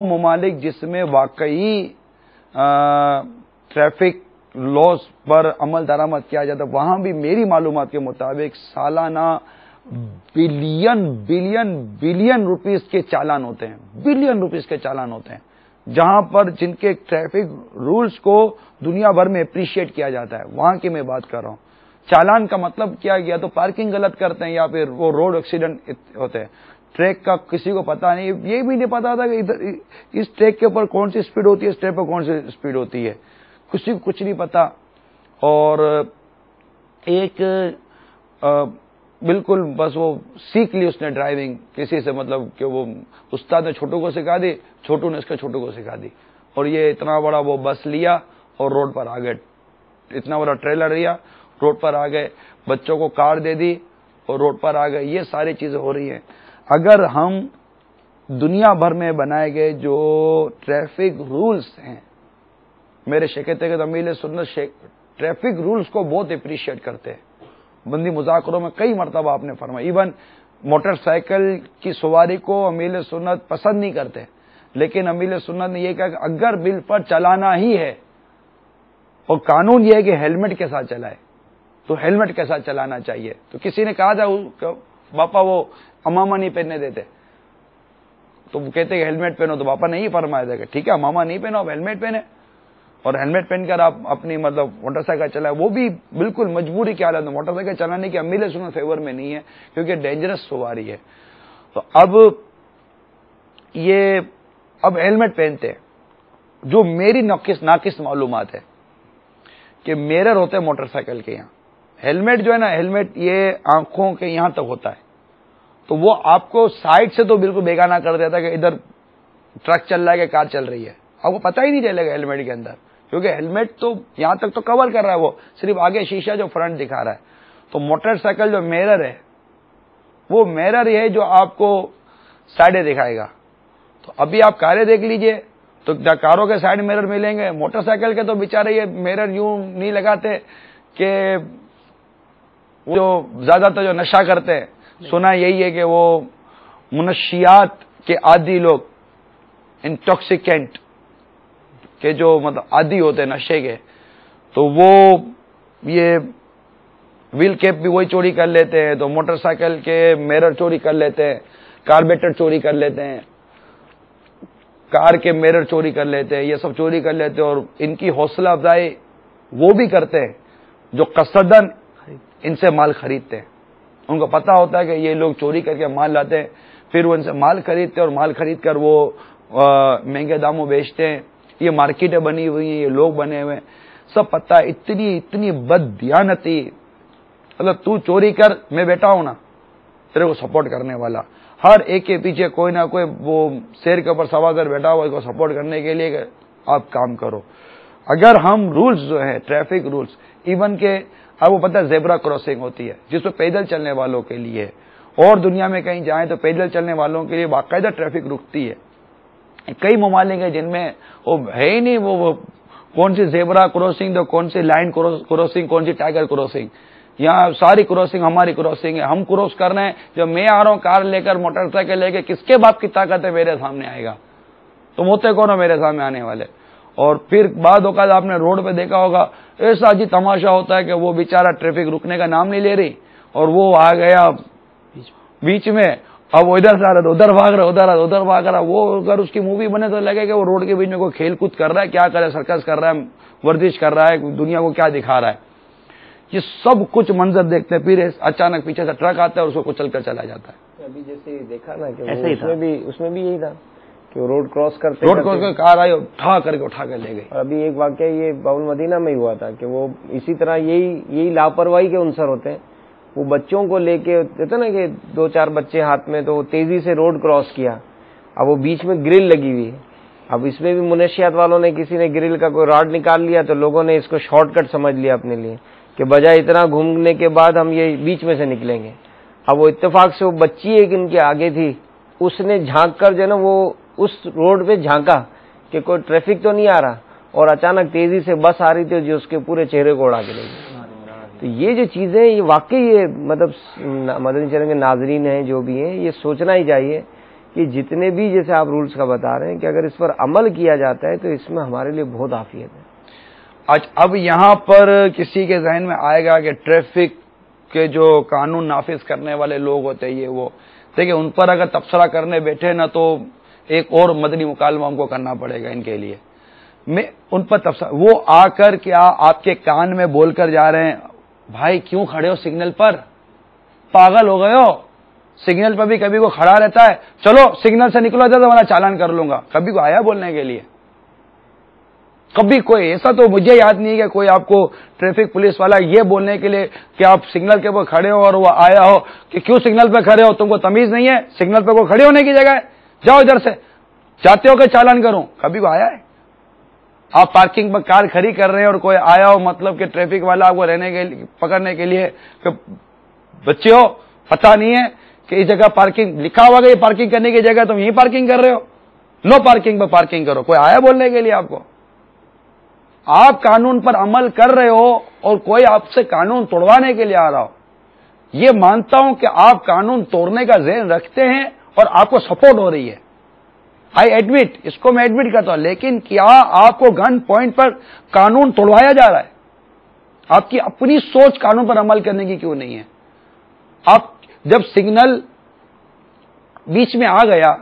ممالک جس میں واقعی ٹریفک لاز پر عمل درآمد کیا جاتا ہے، وہاں بھی میری معلومات کے مطابق سالانہ بلین روپیز کے چالان ہوتے ہیں، بلین روپیز کے چالان ہوتے ہیں، جہاں پر جن کے ٹریفک رولز کو دنیا بھر میں اپریشیٹ کیا جاتا ہے، وہاں کی میں بات کر رہا ہوں۔ چالان کا مطلب کیا گیا تو پارکنگ غلط کرتے ہیں یا پھر وہ روڈ ایکسیڈنٹ ہوتے ہیں۔ ٹریک کا کسی کو پتا نہیں، یہ بھی نہیں پتا تھا کہ اس ٹریک کے اوپر کون سی سپیڈ ہوتی ہے، اس ٹریک پر کون سی سپیڈ ہوتی ہے، کسی کو کچھ نہیں پتا۔ اور ایک بالکل بس وہ سیکھ لی اس نے ڈرائیونگ کسی سے، مطلب کہ وہ استاد نے چھوٹوں کو سکھا دی، چھوٹوں نے اس کے چھوٹوں کو سکھا دی، اور یہ اتنا بڑا وہ بس لیا اور روڈ پر آ گئے، اتنا بڑا ٹریلر لیا روڈ پر آ گئے، بچوں کو کار دے دی اور روڈ پر آ گئے۔ یہ ساری چیزیں ہو رہی ہیں۔ اگر ہم دنیا بھر میں بنائے گئے جو ٹریفک رولز ہیں، میرے شیخ امیل سنت ٹریفک رولز کو بہت اپریشیٹ کرتے ہیں۔ بندی مذاکروں میں کئی مرتبہ آپ نے فرمایا، ایون موٹر سائیکل کی سواری کو امیل سنت پسند نہیں کرتے، لیکن امیل سنت نے یہ کہا کہ اگر بل پر چلانا ہی ہے اور قانون یہ ہے کہ ہیلمٹ کے ساتھ چلائے تو ہیلمٹ کے ساتھ چلانا چاہیے۔ تو کسی نے کہا تھا باپا وہ امامہ نہیں پہننے دیتے، تو وہ کہتے کہ ہیلمٹ پہنو، تو باپا نے ہی فرمایا تھا کہ ٹھیک ہے امامہ نہیں پہنو، آپ ہیلمٹ پہنے، اور ہیلمٹ پہن کر آپ اپنی مطلب موٹر سائیکل چلائے، وہ بھی بالکل مجبوری کی حالت میں۔ موٹر سائیکل چلانے کی امیل سنت فیور میں نہیں ہے کیونکہ ڈینجرس سواری ہے۔ تو اب ہیلمٹ پہنتے ہیں۔ جو میری ناقص معلومات ہے کہ میرر ہوتے ہیں موٹر سائیکل کے یہاں، ہیلمٹ جو ہے نا، ہیلمٹ یہ آنکھوں کے یہاں تک ہوتا ہے، تو وہ آپ کو سائڈ سے تو بالکل بیگانہ کر دیتا ہے کہ ادھر ٹرک چل رہا ہے کہ کار چل رہی ہے، آپ کو پتہ ہی نہیں چلے گا ہیلمٹ کے اندر، کیونکہ ہیلمٹ تو یہاں تک تو کور کر رہا ہے، وہ صرف آگے شیشہ جو فرنٹ دکھا رہا ہے۔ تو موٹر سائیکل جو میرر ہے، وہ میرر ہی ہے جو آپ کو سائڈیں دکھائے گا۔ تو ابھی آپ کاریں دیکھ لیجئے تو کاروں کے سائڈ میرر ملیں گے، موٹر سائیکل کے تو بیچارے یہ میرر یوں نہیں لگاتے کہ جو زیادہ تر جو نشہ کرتے ہیں، سنا یہی ہے کہ وہ منشیات کے عادی لوگ، انٹاکسیکینٹ کے جو مطلب عادی ہوتے ہیں نشے کے، تو وہ یہ ویل کیپ بھی وہی چوری کر لیتے ہیں، تو موٹر سائیکل کے میرر چوری کر لیتے ہیں، کاربیٹر چوری کر لیتے ہیں، کار کے میرر چوری کر لیتے ہیں، یہ سب چوری کر لیتے ہیں، اور ان کی حوصلہ افزائی وہ بھی کرتے ہیں جو قصدن ان سے مال خریدتے ہیں۔ ان کو پتا ہوتا ہے کہ یہ لوگ چوری کر کے مال لاتے ہیں، پھر وہ ان سے مال خریدتے ہیں اور مال خرید کر وہ مہنگے داموں بیچتے ہیں۔ یہ مارکیٹیں بنی ہوئی ہیں، یہ لوگ بنے ہوئے ہیں، سب پتہ ہے۔ اتنی بد دیانتی، مطلب تو چوری کر، میں بیٹھا ہوں نا تیرے کو سپورٹ کرنے والا، ہر ایک کے پیچھے کوئی نہ کوئی وہ شیر کے اوپر سوار کر بیٹھا ہوا اس کو سپورٹ کرنے کے لیے کہ آپ کام کرو۔ اگر ہم رولز جو ہیں ٹریفک رولز، ایون کہ اب وہ پتہ ہے زیبرا کراسنگ ہوتی ہے جس پہ پیدل چلنے والوں کے لیے، اور دنیا میں کہیں جائیں تو پیدل چلنے والوں کے لیے باقاعدہ ٹریفک رکتی ہے۔ کئی ممالک ہیں جن میں وہ ہے ہی نہیں، وہ کون سی زیبرا کراسنگ تو کون سی لائن کراسنگ، کون سی ٹائیگر کراسنگ، یہاں ساری کراسنگ ہماری کراسنگ ہے، ہم کراس کر رہے ہیں۔ جب میں آ رہا ہوں کار لے کر، موٹر سائیکل لے کے، کس کے باپ کی طاقت ہے میرے سامنے آئے گا؟ تم ہوتے کون ہو میرے سامنے آنے والے؟ اور پھر بعد اوقات آپ نے روڈ پہ دیکھا ہوگا ایسا جی تماشا ہوتا ہے کہ وہ بیچارہ ٹریفک رکنے کا نام نہیں لے رہی، اور وہ آ گیا بیچ میں، اب وہ ادھر سے آ رہا تو ادھر بھاگ رہا، ادھر بھاگ رہا۔ وہ اگر اس کی مووی بنے تو لگے کہ وہ روڈ کے بیچ میں کوئی کھیل کود کر رہا ہے، کیا کرے، سرکس کر رہا ہے، ورزش کر رہا ہے، دنیا کو کیا دکھا رہا ہے۔ یہ سب کچھ منظر دیکھتے ہیں، پھر اچانک پیچھے سے ٹرک آتا ہے اور اس کو کچل کر چلا جاتا ہے۔ ابھی جیسے دیکھا نا کہ اس میں بھی یہی تھا کہ روڈ کراس کرتے کار آئی اٹھا کے لے گئی۔ اور ابھی ایک واقعہ یہ باول مدینہ میں ہی ہوا تھا کہ وہ اسی طرح یہی لاپرواہی کے عنصر ہوتے ہیں، وہ بچوں کو لے کے کہتے نا کہ 2-4 بچے ہاتھ میں، تو وہ تیزی سے روڈ کراس کیا، اب وہ بیچ میں گرل لگی ہوئی ہے، اب اس میں بھی منشیات والوں نے کسی نے گرل کا کوئی راڈ نکال لیا تو لوگوں نے اس کو شارٹ کٹ سمجھ لیا اپنے لیے کہ بجائے اتنا گھومنے کے بعد ہم یہ بیچ میں سے نکلیں گے۔ اب وہ اتفاق سے وہ بچی ایک ان کے آگے تھی، اس نے جھانک کر جو ہے نا وہ اس روڈ پہ جھانکا کہ کوئی ٹریفک تو نہیں آ رہا، اور اچانک تیزی سے بس آ رہی تھی جو اس کے پورے چہرے کو اڑا کے لے گئی۔ تو یہ جو چیزیں، یہ واقعی یہ مطلب مدنی چینل کے ناظرین ہیں جو بھی ہیں، یہ سوچنا ہی چاہیے کہ جتنے بھی جیسے آپ رولز کا بتا رہے ہیں کہ اگر اس پر عمل کیا جاتا ہے تو اس میں ہمارے لیے بہت عافیت ہے. اب یہاں پر کسی کے ذہن میں آئے گا کہ ٹریفک کے جو قانون نافذ کرنے والے لوگ ہوتے ہیں یہ وہ دیکھیں ان پر اگر تبصرہ کرنے بیٹھے نا تو ایک اور مدنی مکالمہ ہم کو کرنا پڑے گا ان کے لیے. میں ان پر تبصرہ وہ آ کر کیا آپ کے کان میں بول کر جا رہے ہیں بھائی کیوں کھڑے ہو سگنل پر, پاگل ہو گئے ہو, سگنل پر بھی کبھی کو کھڑا رہتا ہے, چلو سگنل سے نکلو جاتا میں چالان کر لوں گا. کبھی کو آیا بولنے کے لیے؟ کبھی کوئی ایسا تو مجھے یاد نہیں ہے کہ کوئی آپ کو ٹریفک پولیس والا یہ بولنے کے لیے کہ آپ سگنل کے اوپر کھڑے ہو اور وہ آیا ہو کہ کیوں سگنل پہ کھڑے ہو, تم کو تمیز نہیں ہے, سگنل پہ کوئی کھڑے ہونے کی جگہ ہے, جاؤ ادھر سے, چاہتے ہو کہ چالان کروں؟ کبھی کو آیا ہے؟ آپ پارکنگ پر کار کھڑی کر رہے ہیں اور کوئی آیا ہو مطلب کہ ٹریفک والا آپ کو رہنے کے پکڑنے کے لیے کہ بچے ہو پتہ نہیں ہے کہ اس جگہ پارکنگ لکھا ہوا کہ یہ پارکنگ کرنے کی جگہ تم یہیں پارکنگ کر رہے ہو, نو پارکنگ پہ پارکنگ کرو. کوئی آیا بولنے کے لیے آپ کو؟ آپ قانون پر عمل کر رہے ہو اور کوئی آپ سے قانون توڑوانے کے لیے آ رہا ہو. یہ مانتا ہوں کہ آپ قانون توڑنے کا ذہن رکھتے ہیں اور آپ کو سپورٹ ہو رہی ہے, آئی ایڈمٹ, اس کو میں ایڈمٹ کرتا ہوں, لیکن کیا آپ کو گن پوائنٹ پر قانون توڑوایا جا رہا ہے؟ آپ کی اپنی سوچ قانون پر عمل کرنے کی کیوں نہیں ہے؟ آپ جب سگنل بیچ میں آ گیا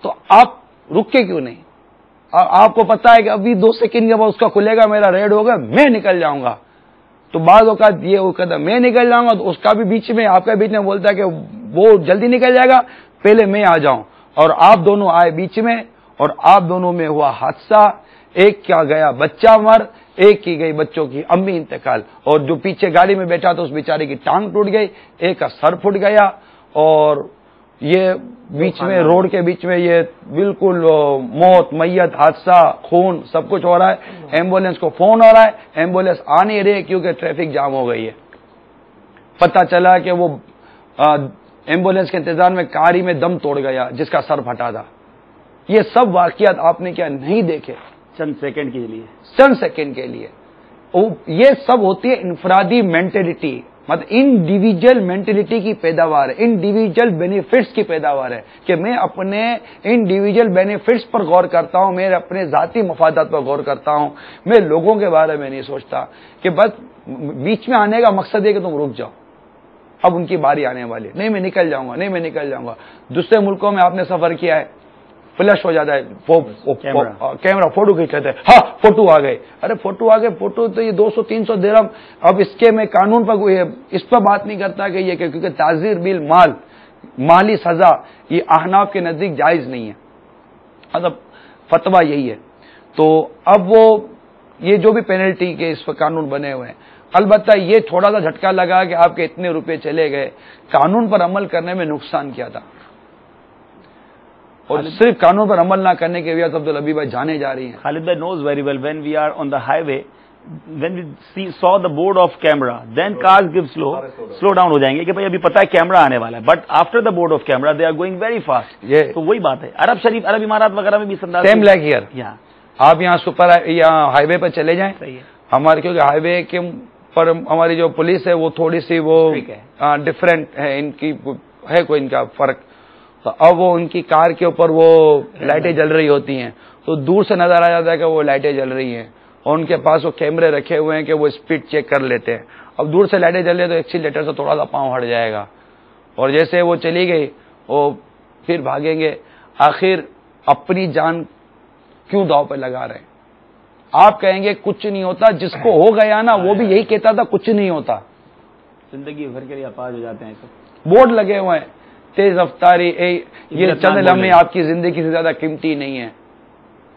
تو آپ رکے کیوں نہیں؟ آپ کو پتا ہے کہ ابھی 2 سیکنڈ کے بعد اس کا کھلے گا, میرا ریڈ ہوگا, میں نکل جاؤں گا. تو بعض اوقات یہ وہ کہتا میں نکل جاؤں گا تو اس کا بھی بیچ میں آپ کا بیچ میں بولتا ہے کہ وہ جلدی نکل جائے گا, پہلے میں آ جاؤں. اور آپ دونوں آئے بیچ میں اور آپ دونوں میں ہوا حادثہ. ایک کیا گیا بچہ مر, ایک کی گئی بچوں کی امی انتقال, اور جو پیچھے گاڑی میں بیٹھا تھا اس بیچارے کی ٹانگ ٹوٹ گئی, ایک کا سر پھٹ گیا. اور یہ بیچ میں روڈ کے بیچ میں یہ بالکل موت, میت, حادثہ, خون سب کچھ ہو رہا ہے. ایمبولینس کو فون ہو رہا ہے, ایمبولینس آ نہیں رہی کیونکہ ٹریفک جام ہو گئی ہے. پتہ چلا کہ وہ ایمبولینس کے انتظار میں کاری میں دم توڑ گیا جس کا سر پھٹا تھا. یہ سب واقعات آپ نے کیا نہیں دیکھے؟ چند سیکنڈ کے لیے, چند سیکنڈ کے لیے. یہ سب ہوتی ہے انفرادی مینٹلٹی, مطلب انڈیویجل مینٹلٹی کی پیداوار ہے, انڈیویجل بینیفٹس کی پیداوار ہے کہ میں اپنے انڈیویجل بینیفٹس پر غور کرتا ہوں, میں اپنے ذاتی مفادات پر غور کرتا ہوں, میں لوگوں کے بارے میں نہیں سوچتا کہ بس بیچ میں آنے کا مقصد ہے کہ تم رک جاؤ, اب ان کی باری آنے والی, نہیں میں نکل جاؤں گا, نہیں میں نکل جاؤں گا. دوسرے ملکوں میں آپ نے سفر کیا ہے, فلش ہو جاتا ہے کیمرہ, فوٹو کھینچ لیتے ہیں, ہاں فوٹو آ گئے, ارے فوٹو آ گئے, فوٹو تو یہ 200-300 درہم. اب اس کے میں قانون پر اس پر بات نہیں کرتا کہ یہ کیونکہ تعزیر بل مال, مالی سزا یہ احناف کے نزدیک جائز نہیں ہے, مطلب فتویٰ یہی ہے. تو اب وہ یہ جو بھی پینلٹی کے اس پر قانون بنے ہوئے ہیں, البتہ یہ تھوڑا سا جھٹکا لگا کہ آپ کے اتنے روپے چلے گئے, قانون پر عمل کرنے میں نقصان کیا تھا. اور صرف قانون پر عمل نہ کرنے کے وجہ سے عبدالحبیب بھائی جانے جا رہی ہیں. خالد بھائی knows very well when we are on the highway, when we saw the board of camera, then cars give slow down ہو جائیں گے کہ بھائی ابھی پتہ ہے کیمرہ آنے والا ہے, but after the board of camera they are going very fast. تو وہی بات ہے, عرب شریف, عرب امارات وغیرہ میں بھی سیم لائک ہیئر. آپ یہاں ہائی وے پہ چلے جائیں, ہمارے کیونکہ ہائی وے کے پر ہماری جو پولیس ہے وہ تھوڑی سی وہ ڈفرینٹ ہے, ان کی ہے کوئی ان کا فرق. تو اب وہ ان کی کار کے اوپر وہ لائٹیں جل رہی ہوتی ہیں تو دور سے نظر آ جاتا ہے کہ وہ لائٹیں جل رہی ہیں, اور ان کے پاس وہ کیمرے رکھے ہوئے ہیں کہ وہ اسپیڈ چیک کر لیتے ہیں. اب دور سے لائٹیں جل رہی تو ایکسیلیٹر سے تھوڑا سا پاؤں ہٹ جائے گا, اور جیسے وہ چلی گئی وہ پھر بھاگیں گے. آخر اپنی جان کیوں داؤ پہ لگا رہے ہیں؟ آپ کہیں گے کچھ نہیں ہوتا, جس کو ہو گیا نا وہ بھی یہی کہتا تھا کچھ نہیں ہوتا. زندگی بھر کے لیے اپاہج ہو جاتے ہیں. بورڈ لگے ہوئے ہیں, تیز رفتاری, یہ چند لمحے آپ کی زندگی سے زیادہ قیمتی نہیں ہے.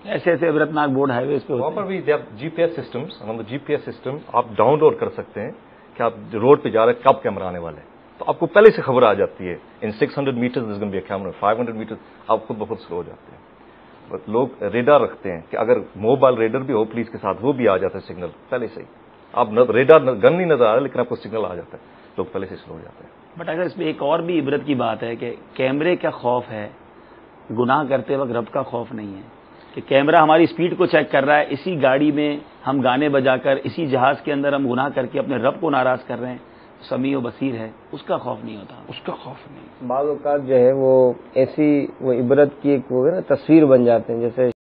ایسے ایسے عبرتناک بورڈ ہائی ویز پہ ہوتے ہیں. جی پی ایس سسٹم, جی پی ایس سسٹم آپ ڈاؤن لوڈ کر سکتے ہیں کہ آپ روڈ پہ جا رہے ہیں کب کیمرہ آنے والے ہیں, تو آپ کو پہلے سے خبر آ جاتی ہے. ان 600 میٹرز بھی کیمرہ, 500 میٹر آپ خود بخود سلو ہو جاتے ہیں. لوگ ریڈار رکھتے ہیں کہ اگر موبائل ریڈر بھی ہو پولیس کے ساتھ, وہ بھی آ جاتا ہے سگنل پہلے سے ہی. آپ ریڈار گن نہیں نظر آ رہا لیکن آپ کو سگنل آ جاتا ہے, لوگ پہلے سے سلو ہو جاتے ہیں. بٹ اگر اس میں ایک اور بھی عبرت کی بات ہے کہ کیمرے کا خوف ہے, گناہ کرتے وقت رب کا خوف نہیں ہے. کہ کیمرہ ہماری اسپیڈ کو چیک کر رہا ہے, اسی گاڑی میں ہم گانے بجا کر, اسی جہاز کے اندر ہم گناہ کر کے اپنے رب کو ناراض کر رہے ہیں. سمیع و بصیر ہے اس کا خوف نہیں ہوتا. اس کا خوف نہیں. بعض اوقات جو ہے وہ ایسی وہ عبرت کی ایک وہ ہے نا تصویر بن جاتے ہیں، جیسے